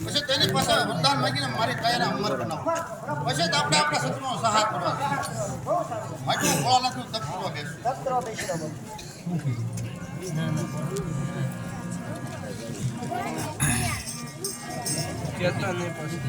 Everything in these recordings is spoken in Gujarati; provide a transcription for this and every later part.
પછી તેની પાસે વરદાન માંગીને મારી કાયાને અમર બનાવો. પછી જ આપણે આપણા શત્રુનો સહાય કરવા માટે ભોળાનાથનું તપ કરવા બેસું. કેટલા નહીં પછી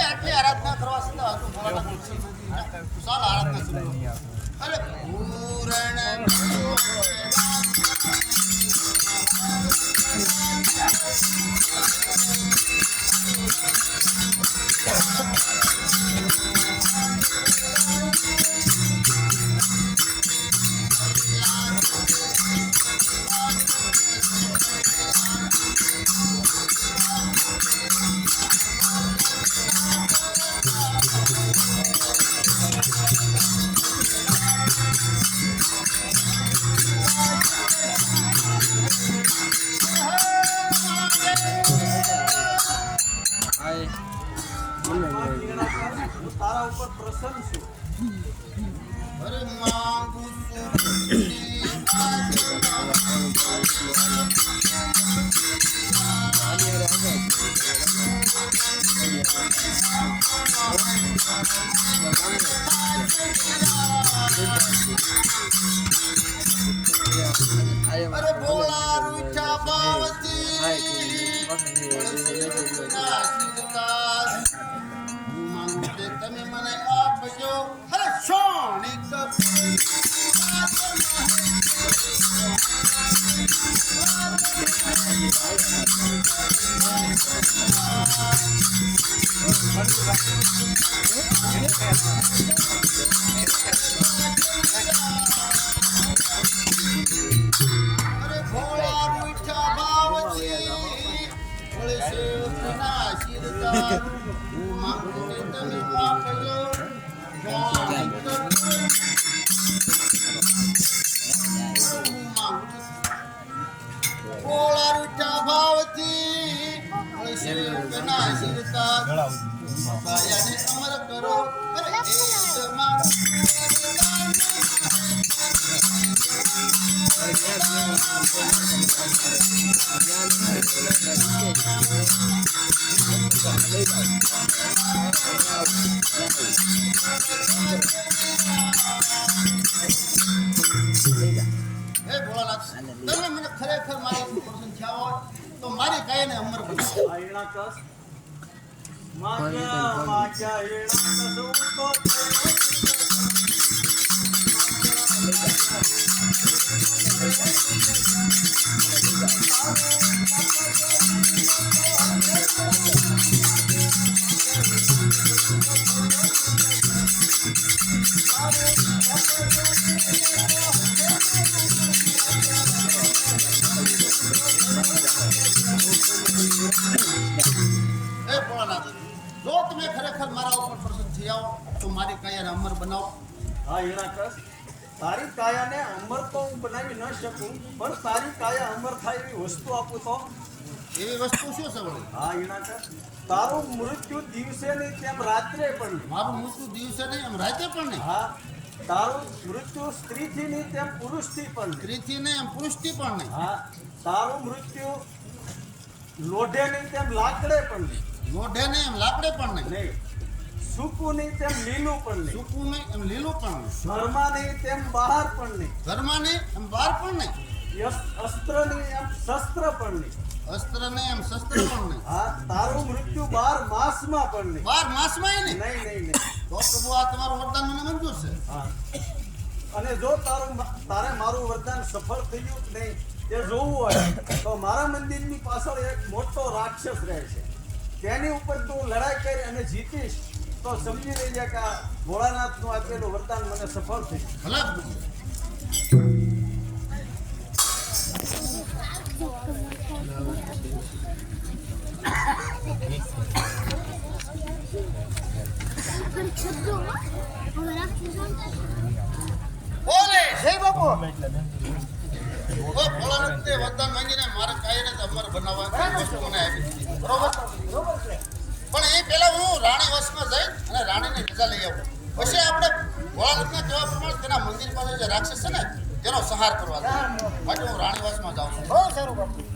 આટલી આરાધના કરવા છતાં કુશાલ આરાધના શરૂ. અરે પૂરણ તારા ઉપર પ્રસન્ન છું. અરે માંગુ અરે ભોળા રૂઠા બાવતી તમે મને આપજો. અરે સોનિક અરે ભોળા રૂઠા બાવતી ભોળે શિવના આશીર્વાદ હું માંગુ છું તમે આપજો. ભોળા રૂઠા ભાવથી ભોળે શિવના આશીર્વાદ કાયાને અમર કરો. અરે હે ભોળાનાથ, તમે મને ખરેખર મારી પસંદ થયા હોય તો મારી કાયાને અમર બનાવો. આ ઈણાકસ માગ્યા હે ભોળાનાથ, જો તમે ખરેખર મારા ઉપર પ્રસન્ન થયા હો તો મારી કાયાને અમર બનાવો. હા ઈણાકસ, તારી કાયાને અમર તો હું બનાવી ન શકું, પણ તારી કાયા અમર થાય એવી વસ્તુ આપું તો. એવી વસ્તુ શું છે વળી? હા ઈણાકસ, તારું મૃત્યુ દિવસે નહીં તેમ રાત્રે પણ નહીં. મારું મૃત્યુ દિવસે નહીં એમ રાતે પણ નહીં. હા, તારું મૃત્યુ સ્ત્રીથી નહીં તેમ પુરુષથી પણ નહીં. સ્ત્રીથી નહીં એમ પુરુષથી પણ નહીં. હા, તારું મૃત્યુ લોઢે નહીં તેમ લાકડે પણ નહીં. લોઢે નહીં એમ લાકડે પણ નહીં. નહીં, સૂકું નહીં તેમ લીલું પણ નહીં. સૂકું નહીં એમ લીલું પણ નહીં. ઘરમાં નહીં તેમ બહાર પણ નહીં. ઘરમાં નહીં એમ બહાર પણ નહીં. અસ્ત્ર નહીં એમ શસ્ત્ર પણ નહીં. અસ્ત્ર નહીં એમ શસ્ત્ર પણ નહીં. હા, તારું મૃત્યુ માસમાં પણ નહીં. 12 માસમાં નહીં. નહીં નહીં નહીં. તો પ્રભુ આ તમારું વરદાન મને મંજૂર છે. હા. અને જો તારે મારું વરદાન સફળ થયું કે નહીં તે જોવું હોય તો મારા મંદિરની પાછળ એક મોટો રાક્ષસ રહે છે. તેની ઉપર તું લડાઈ કરી અને જીતીશ તો સમજી લેજે કે આ ભોળાનાથનું આપેલું વરદાન મને સફળ થયું. ભલે પ્રભુ. બોલે જય બાપુ ઓ ભોળાનાથે વરદાન માંગીને મારા કાયાને અમર બનાવવા વસ્તુ મને આપી દીધી. બરોબર. બરોબર છે પણ એ પહેલા હું રાણી વશમાં જઈ અને રાણીને રજા લઈ આવું. પછી આપણે ભોળાનાથના કહેવા પ્રમાણે તેના મંદિર પાસે જે રાક્ષસ છે ને તેનો સંહાર કરવા જાય. માટે હું રાણી વશમાં જાઉં છું. બહુ સારું બાપુ